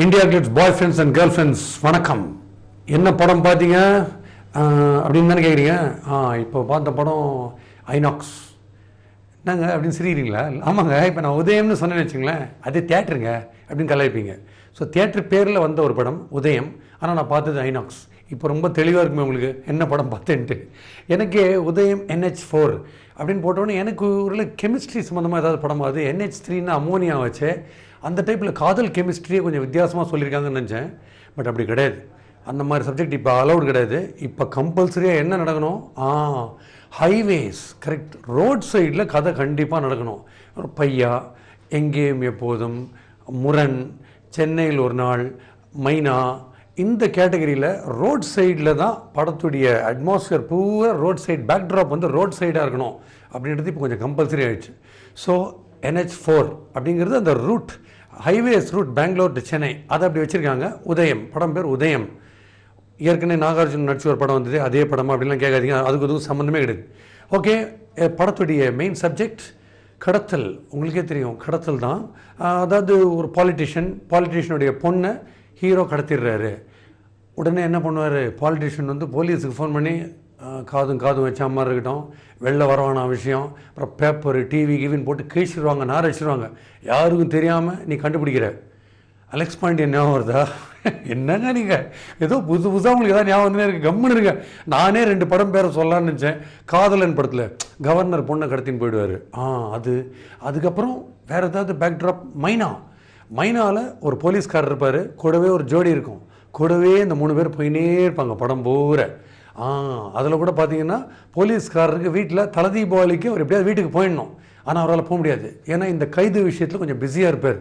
India glitz bye friends and girl friends வணக்கம். என்ன படம் பார்த்தீங்க அப்படின்னு தானே கேட்குறீங்க. இப்போ பார்த்த படம் ஐநாக்ஸ். என்னங்க அப்படின்னு சிரிக்கிறீங்களா? ஆமாங்க, இப்போ நான் உதயம்னு சொன்னேன்னு வச்சுங்களேன், அது தியேட்டருங்க அப்படின்னு கலாய்ப்பீங்க. ஸோ தியேட்டர் பேரில் வந்த ஒரு படம் உதயம், ஆனால் நான் பார்த்தது ஐநாக்ஸ். இப்போ ரொம்ப தெளிவாக இருக்குமே உங்களுக்கு என்ன படம் பார்த்தேன்ட்டு. எனக்கு உதயம் NH4 அப்படின்னு போட்டோன்னே எனக்கு ஒரு கெமிஸ்ட்ரி சம்மந்தமாக ஏதாவது படம் அது. NH3ன்னு அமோனியா வச்சு அந்த டைப்பில் காதல் கெமிஸ்ட்ரியே கொஞ்சம் வித்தியாசமாக சொல்லியிருக்காங்கன்னு நினச்சேன். பட் அப்படி கிடையாது. அந்த மாதிரி சப்ஜெக்ட் இப்போ அலௌட் கிடையாது. இப்போ கம்பல்சரியாக என்ன நடக்கணும்? ஹைவேஸ், கரெக்ட், ரோட் சைடில் கதை கண்டிப்பாக நடக்கணும். ஒரு பையா, எங்கேயும் எப்போதும், முரண், சென்னையில் ஒரு நாள், மைனா, இந்த கேட்டகரியில் ரோட் சைடில் தான் படத்துடைய அட்மாஸ்பியர் பூரா ரோட் சைடு, பேக்ட்ராப் வந்து ரோட் சைடாக இருக்கணும் அப்படின்றது இப்போ கொஞ்சம் கம்பல்சரி ஆகிடுச்சு. ஸோ NH4 அப்படிங்கிறது அந்த route, highways route, Bangalore to Chennai, அதை அப்படி வச்சுருக்காங்க. உதயம் படம் பேர் உதயம். ஏற்கனவே நாகார்ஜுன் நடிச்சு ஒரு படம் வந்தது, அதே படமா அப்படின்லாம் கேட்காதீங்க, அதுக்கு எதுவும் சம்மந்தமே கிடையாது. ஓகே, படத்துடைய மெயின் சப்ஜெக்ட் கடத்தல். உங்களுக்கே தெரியும், கடத்தல் தான். அதாவது ஒரு பாலிட்டிஷியனுடைய பொண்ணை ஹீரோ கடத்திடுறாரு. உடனே என்ன பண்ணுவார், பாலிட்டிஷியன் வந்து போலீஸுக்கு ஃபோன் பண்ணி காதும் வச்ச மாதிரி இருக்கட்டும், வெளில வரவான விஷயம், அப்புறம் பேப்பர், டிவி கிவின்னு போட்டு கிழிச்சிடுவாங்க, நார் அடிச்சிடுவாங்க. யாருக்கும் தெரியாமல் நீ கண்டுபிடிக்கிற. அலெக்ஸ் பாண்டியன் ஞாபகம் வருதா? என்னங்க நீங்கள் ஏதோ புதுசாக உங்களுக்கு ஏதாவது ஞாபகம் வந்து எனக்கு கம்முன்னு இருங்க. நானே 2 படம் பேரை சொல்லலான்னு நினச்சேன். காதலன் படத்தில் கவர்னர் பொண்ணை கடத்தின்னு போயிடுவார். அதுக்கப்புறம் வேறு ஏதாவது பேக்ட்ராப். மைனாவில் ஒரு போலீஸ்காரர் இருப்பார், கூடவே ஒரு ஜோடி இருக்கும், கூடவே இந்த 3 பேர் போயினே இருப்பாங்க படம் பூரா. அதில் கூட பார்த்தீங்கன்னா போலீஸ்காரருக்கு வீட்டில் தலை தீபாவளிக்கு அவர் எப்படியாவது வீட்டுக்கு போயிடணும். ஆனால் அவரால் போக முடியாது, ஏன்னா இந்த கைது விஷயத்தில் கொஞ்சம் பிஸியாக இருப்பார்.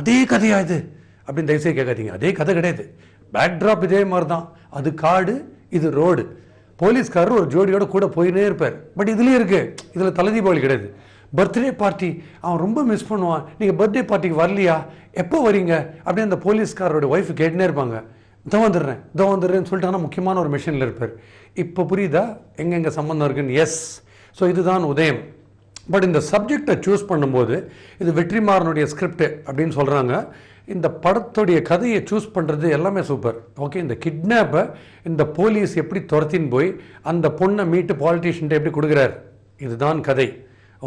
அதே கதையா இது அப்படின்னு தயவுசெய்து கேட்காதீங்க. அதே கதை கிடையாது, பேக்ட்ராப் இதே மாதிரி தான். அது காடு, இது ரோடு. போலீஸ்காரர் ஒரு ஜோடியோட கூட போயினே இருப்பார். பட் இதுலேயே இருக்குது, இதில் தலை தீபாவளி கிடையாது. பர்த்டே பார்ட்டி அவன் ரொம்ப மிஸ் பண்ணுவான். நீங்கள் பர்த்டே பார்ட்டிக்கு வரலையா, எப்போ வரீங்க அப்படின்னு அந்த போலீஸ்காரோட ஒய்ஃப் கேட்டுனே இருப்பாங்க. இதோ வந்துடுறேன்னு சொல்லிட்டு, ஆனால் முக்கியமான ஒரு மிஷனில் இருப்பார். இப்போ புரியுதா எங்கெங்கே சம்மந்தம் இருக்குன்னு? எஸ். ஸோ இதுதான் உதயம். பட் இந்த சப்ஜெக்டை சூஸ் பண்ணும்போது இது வெற்றிமாறனுடைய ஸ்கிரிப்ட் அப்படின்னு சொல்கிறாங்க. இந்த படத்துடைய கதையை சூஸ் பண்ணுறது எல்லாமே சூப்பர். ஓகே, இந்த கிட்னாப்பை இந்த போலீஸ் எப்படி துரத்தின்னு போய் அந்த பொண்ணை மீட்டு பாலிட்டிஷியன்ட்ட எப்படி கொடுக்குறார், இதுதான் கதை.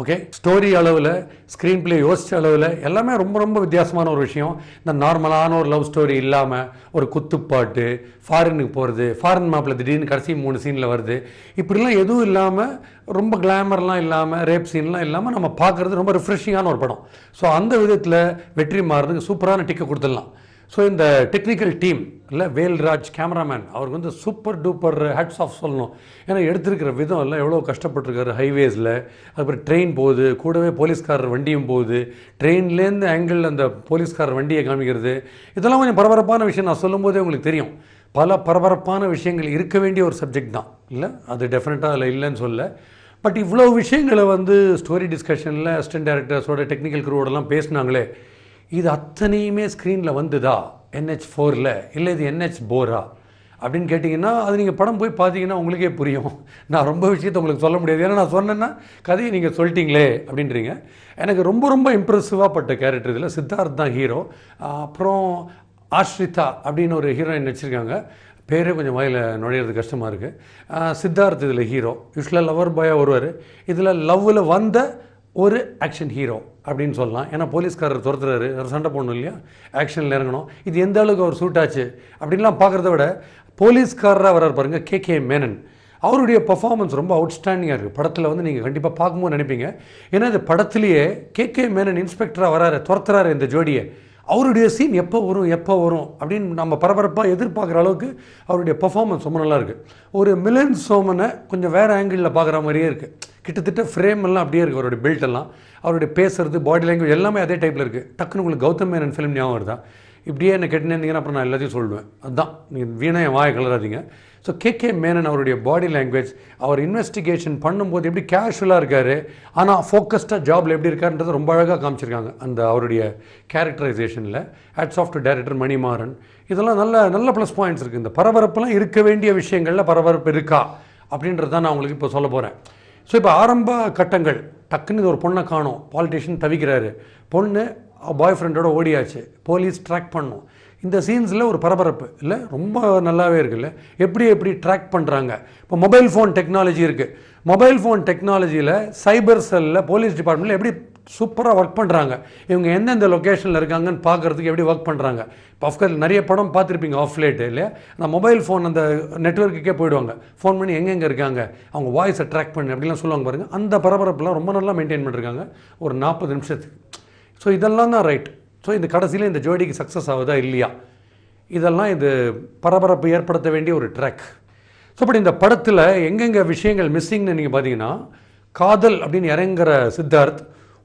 ஓகே, ஸ்டோரி அளவில், ஸ்க்ரீன் பிளே யோசிச்ச அளவில் எல்லாமே ரொம்ப வித்தியாசமான ஒரு விஷயம். இந்த நார்மலான ஒரு லவ் ஸ்டோரி இல்லாமல் ஒரு குத்துப்பாட்டு, ஃபாரினுக்கு போகிறது, ஃபாரின் மேப்பில் திடீர்னு கடைசி 3 சீனில் வருது, இப்படிலாம் எதுவும் இல்லாமல், ரொம்ப கிளாமர்லாம் இல்லாமல், ரேப் சீன்லாம் இல்லாமல் நம்ம பார்க்குறது ரொம்ப ரிஃப்ரெஷிங்கான ஒரு படம். ஸோ அந்த விதத்தில் வெற்றிமாறனுக்கு சூப்பரான டிக்கை கொடுத்துடலாம். ஸோ இந்த டெக்னிக்கல் டீம் இல்லை, வேல்ராஜ் கேமராமேன், அவருக்கு வந்து சூப்பர் டூப்பர் ஹேட்ஸ் ஆஃப் சொல்லணும். ஏன்னா எடுத்திருக்கிற விதம் எல்லாம் எவ்வளோ கஷ்டப்பட்டுருக்காரு. ஹைவேஸில் அதுக்கப்புறம் ட்ரெயின் போகுது, கூடவே போலீஸ்காரர் வண்டியும் போகுது, ட்ரெயின்லேருந்து ஆங்கிள் அந்த போலீஸ்காரர் வண்டியை காமிக்கிறது, இதெல்லாம் கொஞ்சம் பரபரப்பான விஷயம். நான் சொல்லும்போதே உங்களுக்கு தெரியும், பல பரபரப்பான விஷயங்கள் இருக்க வேண்டிய ஒரு சப்ஜெக்ட் தான் இல்லை, அது டெஃபினட்டாக அதில் இல்லைன்னு சொல்ல. பட் இவ்வளோ விஷயங்களை வந்து ஸ்டோரி டிஸ்கஷனில் அசிஸ்டன்ட் டைரக்டர்ஸோட டெக்னிக்கல் க்ரூவோடலாம் பேசினாங்களே, இது அத்தனையுமே ஸ்க்ரீனில் வந்துதா NH4ல், இல்லை இது NH போரா அப்படின்னு கேட்டிங்கன்னா, அது நீங்கள் படம் போய் பார்த்தீங்கன்னா உங்களுக்கே புரியும். நான் ரொம்ப விஷயத்தை உங்களுக்கு சொல்ல முடியாது, ஏன்னா நான் சொன்னேன்னா கதையை நீங்கள் சொல்லிட்டீங்களே அப்படின்றீங்க. எனக்கு ரொம்ப இம்ப்ரெசிவாக பட்ட கேரக்டர் இதில் சித்தார்த் தான் ஹீரோ. அப்புறம் ஆஷ்ரிதா அப்படின்னு ஒரு ஹீரோயின் வச்சுருக்காங்க, பேரே கொஞ்சம் வாயில் நுழையிறது கஷ்டமாக இருக்குது. சித்தார்த் இதில் ஹீரோ. யூஸ்வலாக லவர் பாயாக வருவார், இதில் லவ்வில் வந்த ஒரு ஆக்ஷன் ஹீரோ அப்படின்னு சொல்லலாம். ஏன்னா போலீஸ்காரர் துரத்துறாரு, சண்டை போடணும் இல்லையா, ஆக்ஷனில் இறங்கணும். இது எந்த அளவுக்கு அவர் சூட் ஆச்சு அப்படின்லாம் பார்க்குறத விட, போலீஸ்காரராக வர்றார் பாருங்கள் KK மேனன், அவருடைய பர்ஃபார்மன்ஸ் ரொம்ப அவுட்ஸ்டாண்டிங்காக இருக்குது. படத்தில் வந்து நீங்கள் கண்டிப்பாக பார்க்கும்போது நினைப்பீங்க, ஏன்னா இந்த படத்துலேயே KK மேனன் இன்ஸ்பெக்டராக வராரு, துரத்துறாரு இந்த ஜோடியை. அவருடைய சீன் எப்போ வரும் அப்படின்னு நம்ம பரபரப்பாக எதிர்பார்க்குற அளவுக்கு அவருடைய பர்ஃபார்மன்ஸ் ரொம்ப நல்லா இருக்குது. ஒரு மிலன் சோமனை கொஞ்சம் வேறு ஆங்கிளில் பார்க்குற மாதிரியே இருக்குது. கிட்டத்தட்ட ஃப்ரேம் எல்லாம் அப்படியே இருக்குது, அவருடைய பெல்ட் எல்லாம், அவருடைய பேசுறது, பாடி லாங்குவேஜ் எல்லாமே அதே டைப்பில் இருக்குது. டக்குன்னு உங்களுக்கு கௌதம் மேனன் ஃபிலிம் ஞாபகம் வருதா? இப்படியே என்ன கேட்டுனே இருந்தீங்கன்னா அப்புறம் நான் எல்லாத்தையும் சொல்லுவேன். அதுதான், நீங்கள் வீணாக என் வாயை கலராதிங்க. ஸோ KK மேனன் அவருடைய பாடி லாங்குவேஜ், அவர் இன்வெஸ்டிகேஷன் பண்ணும்போது எப்படி கேஷுவலாக இருக்கார், ஆனால் ஃபோக்கஸ்டாக ஜாபில் எப்படி இருக்காருன்றது ரொம்ப அழகாக காமிச்சிருக்காங்க அந்த அவருடைய கேரக்டரைசேஷனில். Hats off to director Manimaran. இதெல்லாம் நல்ல ப்ளஸ் பாயிண்ட்ஸ் இருக்குது. இந்த பரபரப்புலாம் இருக்க வேண்டிய விஷயங்களில் பரபரப்பு இருக்கா அப்படின்றது தான் நான் உங்களுக்கு இப்போ சொல்ல போகிறேன். ஸோ இப்போ ஆரம்ப கட்டங்கள், டக்குன்னு ஒரு பொண்ணை காணும், பாலிட்டிஷியன் தவிக்கிறாரு, பொண்ணு பாய் ஃப்ரெண்டோட ஓடியாச்சு, போலீஸ் ட்ராக் பண்ணும். இந்த சீன்ஸில் ஒரு பரபரப்பு இல்லை, ரொம்ப நல்லாவே இருக்குல்ல. எப்படி ட்ராக் பண்ணுறாங்க. இப்போ மொபைல் ஃபோன் டெக்னாலஜி இருக்குது. மொபைல் ஃபோன் டெக்னாலஜியில் சைபர் செல்லில் போலீஸ் டிபார்ட்மெண்ட்டில் எப்படி சூப்பராக ஒர்க் பண்ணுறாங்க, இவங்க எந்தெந்த லொக்கேஷனில் இருக்காங்கன்னு பார்க்குறதுக்கு எப்படி ஒர்க் பண்ணுறாங்க. இப்போ ஆஃப்கோர்ஸ் நிறைய படம் பார்த்துருப்பீங்க ஆஃப் லேட்டு இல்லையா, அந்த மொபைல் ஃபோன் அந்த நெட்வொர்க்குக்கே போயிடுவாங்க, ஃபோன் பண்ணி எங்கெங்கே இருக்காங்க, அவங்க வாய்ஸை ட்ராக் பண்ணி அப்படிலாம் சொல்லுவாங்க பாருங்கள். அந்த பரபரப்புலாம் ரொம்ப நல்லா மெயின்டைன் பண்ணிருக்காங்க ஒரு 40 நிமிஷத்துக்கு. ஸோ இதெல்லாம் தான் ரைட். ஸோ இந்த கடைசியில் இந்த ஜோடிக்கு சக்ஸஸ் ஆகுதா இல்லையா, இதெல்லாம் இது பரபரப்பு ஏற்படுத்த வேண்டிய ஒரு ட்ராக். ஸோ அப்படி இந்த படத்தில் எங்கெங்கே விஷயங்கள் மிஸ்ஸிங்னு நீங்கள் பார்த்தீங்கன்னா, காதல் அப்படின்னு இறங்குற சித்தார்த்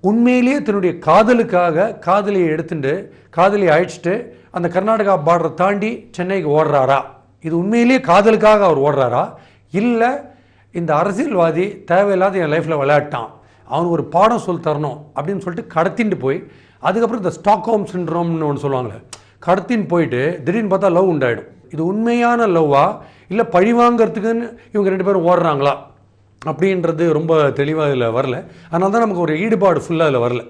உண்மையிலேயே தன்னுடைய காதலுக்காக காதலியை எடுத்துட்டு காதலியை அழைச்சிட்டு அந்த கர்நாடகா பார்டரை தாண்டி சென்னைக்கு ஓடுறாரா, இது உண்மையிலேயே காதலுக்காக அவர் ஓடுறாரா, இல்லை இந்த அரசியல்வாதி தேவையில்லாத என் லைஃப்பில் விளையாட்டான், அவனுக்கு ஒரு பாடம் சொல்லி தரணும் அப்படின்னு சொல்லிட்டு கடத்திட்டு போய், அதுக்கப்புறம் இந்த ஸ்டாக்ஹோம் சிண்ட்ரோம்னு ஒன்று சொல்லுவாங்களே, கடத்தின்னு போயிட்டு திடீர்னு பார்த்தா லவ் உண்டாயிடும். இது உண்மையான லவ்வா இல்லை பழிவாங்கிறதுக்குன்னு இவங்க 2 பேரும் ஓடுறாங்களா அப்படின்றது ரொம்ப தெளிவாக இதில் வரல. அதனால தான் நமக்கு ஒரு ஈடுபாடு ஃபுல்லாக இதில் வரல.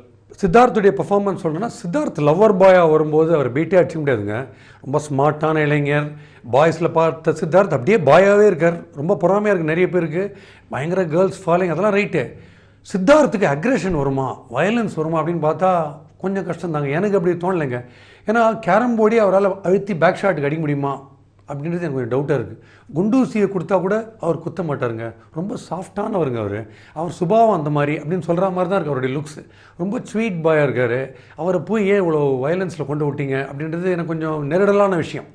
சித்தார்த்துடைய பர்ஃபார்மன்ஸ் சொல்லணும்னா, சித்தார்த் லவ்வர் பாயாக வரும்போது அவர் பீட்டே அடிக்க முடியாதுங்க. ரொம்ப ஸ்மார்ட்டான இளைஞர். பாய்ஸில் பார்த்த சித்தார்த் அப்படியே பாயாகவே இருக்கார். ரொம்ப பொறாமையாக இருக்குது நிறைய பேருக்கு, பயங்கர கேர்ள்ஸ் ஃபாலோயிங், அதெல்லாம் ரைட்டு. சித்தார்த்துக்கு அக்ரெஷன் வருமா, வயலன்ஸ் வருமா அப்படின்னு பார்த்தா கொஞ்சம் கஷ்டம் தாங்க. எனக்கு அப்படி தோணலைங்க. ஏன்னா கேரம் போர்டே அவரால் அழுத்தி பேக் ஷாட்டுக்கு அடிக்க முடியுமா அப்படின்றது எனக்கு கொஞ்சம் டவுட்டாக இருக்குது. குண்டூசியை கொடுத்தா கூட அவர் குத்த மாட்டாருங்க, ரொம்ப சாஃப்டானவருங்க அவர் சுபாவம் அந்த மாதிரி அப்படின்னு சொல்கிற மாதிரி தான் இருக்குது அவருடைய லுக்ஸ். ரொம்ப ஸ்வீட் பாயாக இருக்கார். அவரை போய் ஏன் இவ்வளோ வயலன்ஸில் கொண்டு விட்டீங்க அப்படின்றது எனக்கு கொஞ்சம் நெருடலான விஷயம்.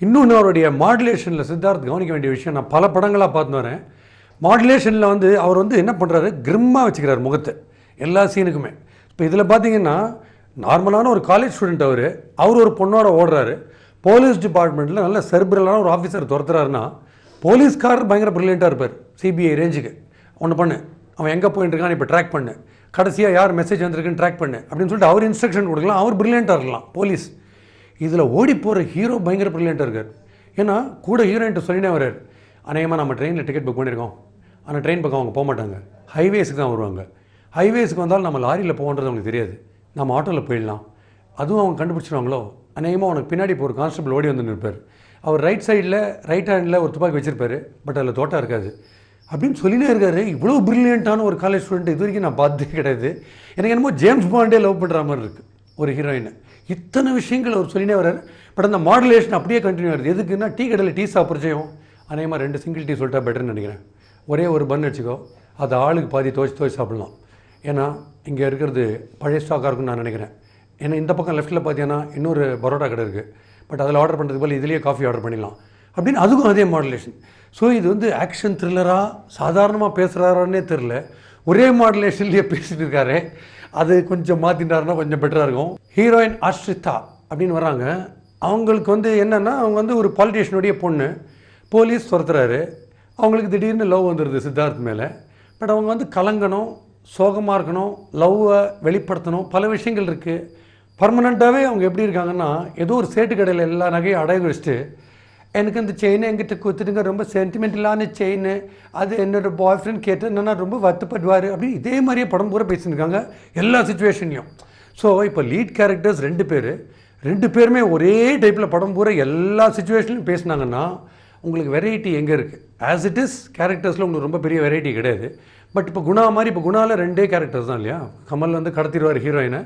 இன்னொன்று, அவருடைய மாடுலேஷனில் சித்தார்த் கவனிக்க வேண்டிய விஷயம், நான் பல படங்களாக பார்த்து வரேன். மாடுலேஷனில் அவர் என்ன பண்ணுறாரு, கிரிம்மாக வச்சுக்கிறார் முகத்தை எல்லா சீனுக்குமே. இப்போ இதில் பார்த்தீங்கன்னா நார்மலான ஒரு காலேஜ் ஸ்டூடெண்ட், அவர் ஒரு பொண்ணோட ஓடுறாரு. போலீஸ் டிபார்ட்மெண்ட்டில் நல்ல செர்பிரலான ஒரு ஆஃபீஸர் துரத்துறாருன்னா, போலீஸ்காரர் பயங்கர ப்ரில்லியண்ட்டாக இருப்பார். சிபிஐ ரேஞ்சுக்கு ஒன்று பண்ணு, அவன் எங்கே போயிட்டு இருக்கான்னு இப்போ ட்ராக் பண்ணு, கடைசியாக யார் மெசேஜ் வந்திருக்குன்னு ட்ராக் பண்ணு அப்படின்னு சொல்லிட்டு அவர் இன்ஸ்ட்ரக்ஷன் கொடுக்கலாம். அவர் ப்ரில்லியண்ட்டாக இருக்கலாம் போலீஸ். இதில் ஓடி போகிற ஹீரோ பயங்கர ப்ரில்லியண்ட்டாக இருக்கார். ஏன்னா கூட ஹீரோயின்ட்டு சொல்லினே வர்றார், அநேகமாக நம்ம ட்ரெயினில் டிக்கெட் புக் பண்ணியிருக்கோம், ஆனால் ட்ரெயின் பக்கம் அவங்க போக மாட்டாங்க, ஹைவேஸுக்கு தான் வருவாங்க. ஹைவேஸுக்கு வந்தாலும் நம்ம லாரியில் போகன்றது அவங்களுக்கு தெரியாது, நம்ம ஆட்டோவில் போயிடலாம், அதுவும் அவங்க கண்டுபிடிச்சிருவாங்களோ. அநேகமாக அவனுக்கு பின்னாடி இப்போ ஒரு கான்ஸ்டபிள் ஓடி வந்து நிற்பார். அவர் ரைட் சைடில் ரைட் ஹேண்டில் ஒரு துப்பாக்கி வச்சிருப்பார், பட் அதில் தோட்டா இருக்காது அப்படின்னு சொல்லினே இருக்காரு. இவ்வளோ ப்ரில்லியண்ட்டான ஒரு காலேஜ் ஸ்டூடெண்ட் இது வரைக்கும் நான் பார்த்ததே கிடையாது. எனக்கு என்னமோ ஜேம்ஸ் பாண்டே லவ் பண்ணுற மாதிரி இருக்குது ஒரு ஹீரோயினை. இத்தனை விஷயங்கள் அவர் சொல்லினே வர்றாரு. பட் அந்த மாடுலேஷன் அப்படியே கண்டினியூ ஆகுது. எதுக்குன்னா, டீ கடையில் டீ சாப்பிட்றச்சையும் அநேகமாக 2 சிங்கிள் டீ சொல்லிட்டா பெட்டர்னு நினைக்கிறேன். ஒரே ஒரு பன் வச்சுக்கோ, அது ஆளுக்கு பாதி துவைச்சி சாப்பிட்லாம். ஏன்னா இங்கே இருக்கிறது பழைய ஸ்டாக்காக இருக்குன்னு நான் நினைக்கிறேன். ஏன்னா இந்த பக்கம் லெஃப்ட்டில் பார்த்தீங்கன்னா இன்னொரு பரோட்டா கடை இருக்குது, பட் அதில் ஆர்டர் பண்ணுறதுக்கு போல் இதுலேயே காஃபி ஆர்டர் பண்ணிடலாம் அப்படின்னு, அதுக்கும் அதே மாடுலேஷன். ஸோ இது ஆக்ஷன் த்ரில்லராக சாதாரணமாக பேசுகிறாரான்னே தெரில, ஒரே மாடுலேஷன்லேயே பேசிட்டு இருக்காரு. அது கொஞ்சம் மாற்றிட்டாருன்னா கொஞ்சம் பெட்டராக இருக்கும். ஹீரோயின் ஆஷ்ரிதா அப்படின்னு வராங்க. அவங்களுக்கு என்னென்னா, அவங்க ஒரு பாலிட்டிஷியனுடைய பொண்ணு, போலீஸ் துரத்துறாரு, அவங்களுக்கு திடீர்னு லவ் வந்துடுது சித்தார்த் மேலே. பட் அவங்க கலங்கணும், சோகமாக இருக்கணும், லவ்வை வெளிப்படுத்தணும், பல விஷயங்கள் இருக்குது. பர்மனெண்ட்டாகவே அவங்க எப்படி இருக்காங்கன்னா, ஏதோ ஒரு சேட்டு கடையில் எல்லா நகையும் அடகு வச்சுட்டு, எனக்கு அந்த செயினை எங்கிட்ட கொடுத்துட்டுங்க, ரொம்ப சென்டிமெண்டலான செயின், அது என்னோடய பாய் ஃப்ரெண்ட் கேட்டு என்னன்னா ரொம்ப வருத்தப்படுவார் அப்படின்னு இதே மாதிரியே படம் பூரா பேசியிருக்காங்க எல்லா சுச்சுவேஷன்லையும். ஸோ இப்போ லீட் கேரக்டர்ஸ் 2 பேருமே ஒரே டைப்பில் படம் பூரா எல்லா சுச்சுவேஷன்லையும் பேசினாங்கன்னா உங்களுக்கு வெரைட்டி எங்கே இருக்குது? ஆஸ் இட் இஸ் கேரக்டர்ஸில் உங்களுக்கு ரொம்ப பெரிய வெரைட்டி கிடையாது. பட் இப்போ குணா மாதிரி, இப்போ குணாவில் 2 கேரக்டர்ஸ் தான் இல்லையா, கமல் கடத்திடுவார் ஹீரோயினை,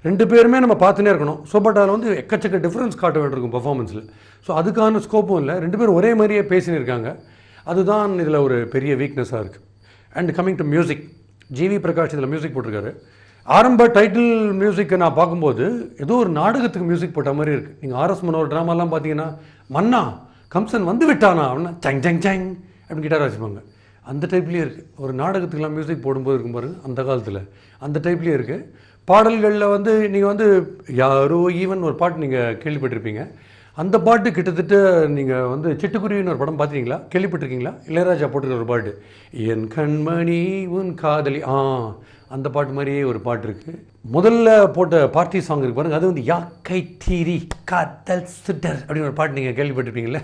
2 பேருமே நம்ம பார்த்துனே இருக்கணும். ஸோ பட் அதில் எக்கச்சக்க டிஃப்ரென்ஸ் காட்ட வேண்டியிருக்கும் பர்ஃபார்மன்ஸில். ஸோ அதுக்கான ஸ்கோப்பும் இல்லை, 2 பேரும் ஒரே மாதிரியே பேசின்னு இருக்காங்க. அதுதான் இதில் ஒரு பெரிய வீக்னஸாக இருக்குது. And coming to music, GV Prakash இதில் மியூசிக் போட்டிருக்காரு. ஆரம்ப டைட்டில் மியூசிக்கை நான் பார்க்கும்போது ஏதோ ஒரு நாடகத்துக்கு மியூசிக் போட்ட மாதிரி இருக்குது. நீங்கள் ஆர்எஸ் மனோர் ட்ராமாலாம் பார்த்தீங்கன்னா, மன்னா கம்சன் வந்து விட்டானா அப்படின்னா சங் சங் சங் அப்படின்னு கிட்டார் வச்சுப்பாங்க, அந்த டைப்லேயே இருக்குது. ஒரு நாடகத்துக்கெலாம் மியூசிக் போடும்போது இருக்கும் பாருங்கள், அந்த காலத்தில் அந்த டைப்லேயே இருக்குது. பாடல்களில் நீங்கள் யாரோ ஈவன் ஒரு பாட்டு நீங்கள் கேள்விப்பட்டிருப்பீங்க. அந்த பாட்டு கிட்டத்தட்ட நீங்கள் சிட்டுக்குருவின்னு ஒரு படம் பார்த்தீங்களா, கேள்விப்பட்டிருக்கீங்களா? இளையராஜா போட்டுக்கிற ஒரு பாட்டு, என் கண்மணி உன் காதலி, அந்த பாட்டு மாதிரியே ஒரு பாட்டு இருக்குது. முதல்ல போட்ட பார்ட்டி சாங் இருக்கு பாருங்க, அது வந்து யா கை தீரி காத்தல் சுட்டர் அப்படின்னு ஒரு பாட்டு நீங்கள் கேள்விப்பட்டிருப்பீங்களே,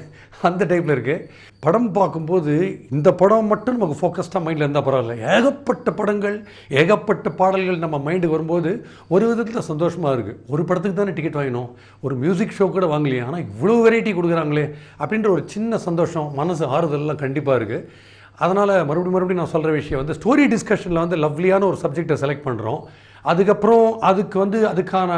அந்த டைப்பில் இருக்குது. படம் பார்க்கும்போது இந்த படம் மட்டும் நமக்கு ஃபோக்கஸ்டாக மைண்டில் இருந்தால் பரவாயில்ல, ஏகப்பட்ட படங்கள் ஏகப்பட்ட பாடல்கள் நம்ம மைண்டுக்கு வரும்போது ஒரு விதத்தில் சந்தோஷமாக இருக்குது. ஒரு படத்துக்கு தானே டிக்கெட் வாங்கினோம், ஒரு மியூசிக் ஷோ கூட வாங்கலையே, ஆனால் இவ்வளோ வெரைட்டி கொடுக்குறாங்களே அப்படின்ற ஒரு சின்ன சந்தோஷம், மனசு ஆறுதல்லாம் கண்டிப்பாக இருக்குது. அதனால் மறுபடியும் நான் சொல்கிற விஷயம் வந்து ஸ்டோரி டிஸ்கஷனில் வந்து லவ்லியான ஒரு சப்ஜெக்டை செலக்ட் பண்ணுறோம். அதுக்கப்புறம் அதுக்கான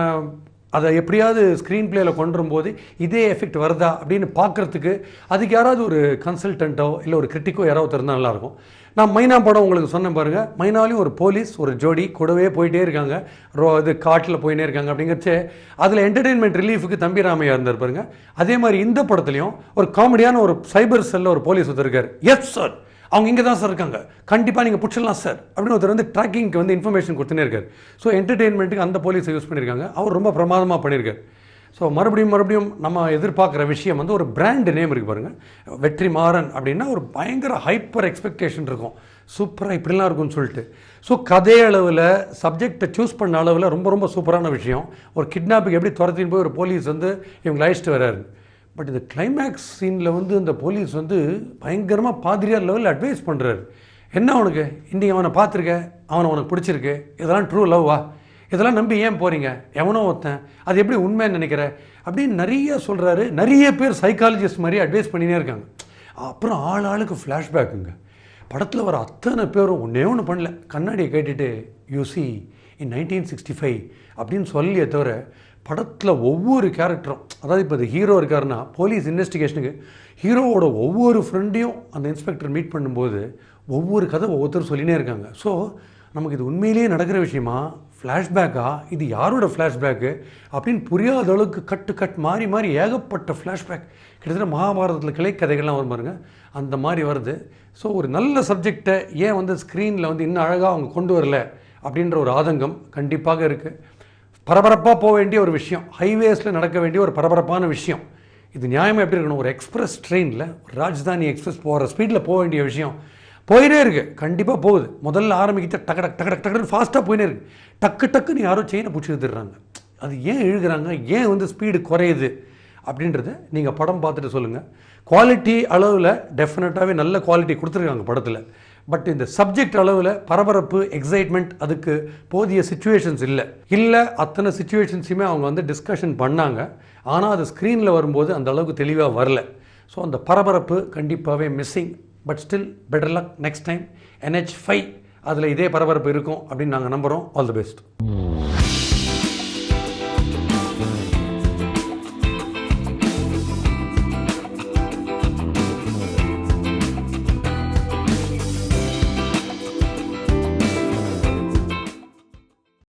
அதை எப்படியாவது ஸ்க்ரீன் பிளேயில் கொண்டு வரும்போது இதே எஃபெக்ட் வருதா அப்படின்னு பார்க்குறதுக்கு அதுக்கு யாராவது ஒரு கன்சல்டண்ட்டோ இல்லை ஒரு கிரிட்டிக்கோ யாராவது இருந்தால் நல்லாயிருக்கும். நான் மைனா படம் உங்களுக்கு சொன்னேன் பாருங்கள், மைனாலையும் ஒரு போலீஸ் ஒரு ஜோடி கூடவே போயிட்டே இருக்காங்க, இது காட்டில் போயிட்டே இருக்காங்க. அப்படிங்கிறச்சே அதில் என்டர்டெயின்மெண்ட் ரிலீஃபுக்கு தம்பி ராமையா இருந்தார் பாருங்க. அதே மாதிரி இந்த படத்துலையும் ஒரு காமெடியான ஒரு சைபர் செல்லில் ஒரு போலீஸ் ஒருத்தருக்கார். எஸ் சார், அவங்க இங்கே தான் சார் இருக்காங்க, கண்டிப்பாக நீங்கள் பிடிச்சிடலாம் சார் அப்படின்னு ஒருத்தர் வந்து ட்ராக்கிங்க்கு வந்து இன்ஃபர்மேஷன் கொடுத்துனே இருக்கார். ஸோ என்டர்டெயின்மெண்ட்டுக்கு அந்த போலீஸை யூஸ் பண்ணியிருக்காங்க. அவர் ரொம்ப பிரமாதமாக பண்ணியிருக்கார். ஸோ மறுபடியும் நம்ம எதிர்பார்க்குற விஷயம் வந்து ஒரு பிராண்ட் நேம் இருக்குது பாருங்கள், வெற்றிமாறன் அப்படின்னா ஒரு பயங்கர ஹைப்பர் எக்ஸ்பெக்டேஷன் இருக்கும், சூப்பராக இப்படிலாம் இருக்கும்னு சொல்லிட்டு. ஸோ கதை அளவில் சப்ஜெக்டை சூஸ் பண்ண அளவில் ரொம்ப சூப்பரான விஷயம். ஒரு கிட்னாப்புக்கு எப்படி துரத்தின்னு போய் ஒரு போலீஸ் வந்து இவங்க அழைச்சிட்டு வர்றாரு. பட் இந்த கிளைமேக்ஸ் சீனில் வந்து இந்த போலீஸ் வந்து பயங்கரமாக பாதிரியார் லெவலில் அட்வைஸ் பண்ணுறாரு. என்ன அவனுக்கு இன்றைக்கி அவனை பார்த்துருக்க, அவனை உனக்கு பிடிச்சிருக்கு, இதெல்லாம் ட்ரூ லவ்வா, இதெல்லாம் நம்பி ஏன் போகிறீங்க, எவனோ ஒருத்தன், அது எப்படி உண்மைன்னு நினைக்கிற அப்படின்னு நிறைய சொல்கிறாரு. நிறைய பேர் சைக்காலஜிஸ்ட் மாதிரி அட்வைஸ் பண்ணினே இருக்காங்க. அப்புறம் ஆளுக்கு ஃப்ளாஷ்பேக்குங்க. படத்தில் வர அத்தனை பேரும் ஒன்று பண்ணல, கண்ணாடியை கேட்டுட்டு யூசி இன் 1965 அப்படின்னு சொல்லியே தவிர படத்தில் ஒவ்வொரு கேரக்டரும், அதாவது இப்போ இது ஹீரோ இருக்காருன்னா போலீஸ் இன்வெஸ்டிகேஷனுக்கு ஹீரோவோட ஒவ்வொரு ஃப்ரெண்டையும் அந்த இன்ஸ்பெக்டர் மீட் பண்ணும்போது ஒவ்வொரு கதை ஒவ்வொருத்தரும் சொல்லினே இருக்காங்க. ஸோ நமக்கு இது உண்மையிலேயே நடக்கிற விஷயமா, ஃப்ளாஷ்பேக்கா, இது யாரோட ஃப்ளாஷ்பேக்கு அப்படின்னு புரியாத அளவுக்கு கட் மாறி ஏகப்பட்ட ஃப்ளாஷ்பேக், கிட்டத்தட்ட மகாபாரதத்தில் கிளை கதைகள்லாம் வரும் பாருங்க, அந்த மாதிரி வருது. ஸோ ஒரு நல்ல சப்ஜெக்டை ஏன் வந்து ஸ்க்ரீனில் வந்து இன்னும் அழகாக அவங்க கொண்டு வரல அப்படின்ற ஒரு ஆதங்கம் கண்டிப்பாக இருக்குது. பரபரப்பாக போக வேண்டிய ஒரு விஷயம், ஹைவேஸில் நடக்க வேண்டிய ஒரு பரபரப்பான விஷயம். இது நியாயமாக எப்படி இருக்கணும், ஒரு எக்ஸ்பிரஸ் ட்ரெயினில் ராஜ்தானி எக்ஸ்பிரஸ் போகிற ஸ்பீடில் போக வேண்டிய விஷயம் போயினே இருக்குது, கண்டிப்பாக போகுது. முதல்ல ஆரம்பிக்கிட்ட டக்கு ஃபாஸ்ட்டாக போயினே இருக்குது. டக்குன்னு யாரோ செயினை பிடிச்சி எடுத்துடுறாங்க. அது ஏன் இழுக்கிறாங்க, ஏன் வந்து ஸ்பீடு குறையுது அப்படின்றத நீங்கள் படம் பார்த்துட்டு சொல்லுங்கள். குவாலிட்டி அளவில் டெஃபினட்டாகவே நல்ல குவாலிட்டி கொடுத்துருக்காங்க படத்தில். பட் இந்த சப்ஜெக்ட் அளவில் பரபரப்பு, எக்ஸைட்மெண்ட் அதுக்கு போதிய சுச்சுவேஷன்ஸ் இல்லை. அத்தனை சுச்சுவேஷன்ஸுமே அவங்க வந்து டிஸ்கஷன் பண்ணாங்க, ஆனால் அது ஸ்க்ரீனில் வரும்போது அந்த அளவுக்கு தெளிவாக வரல. ஸோ அந்த பரபரப்பு கண்டிப்பாகவே missing. But still better luck next time. NH5 அதில் இதே பரபரப்பு இருக்கும் அப்படின்னு நாங்கள் நம்புகிறோம். All the best.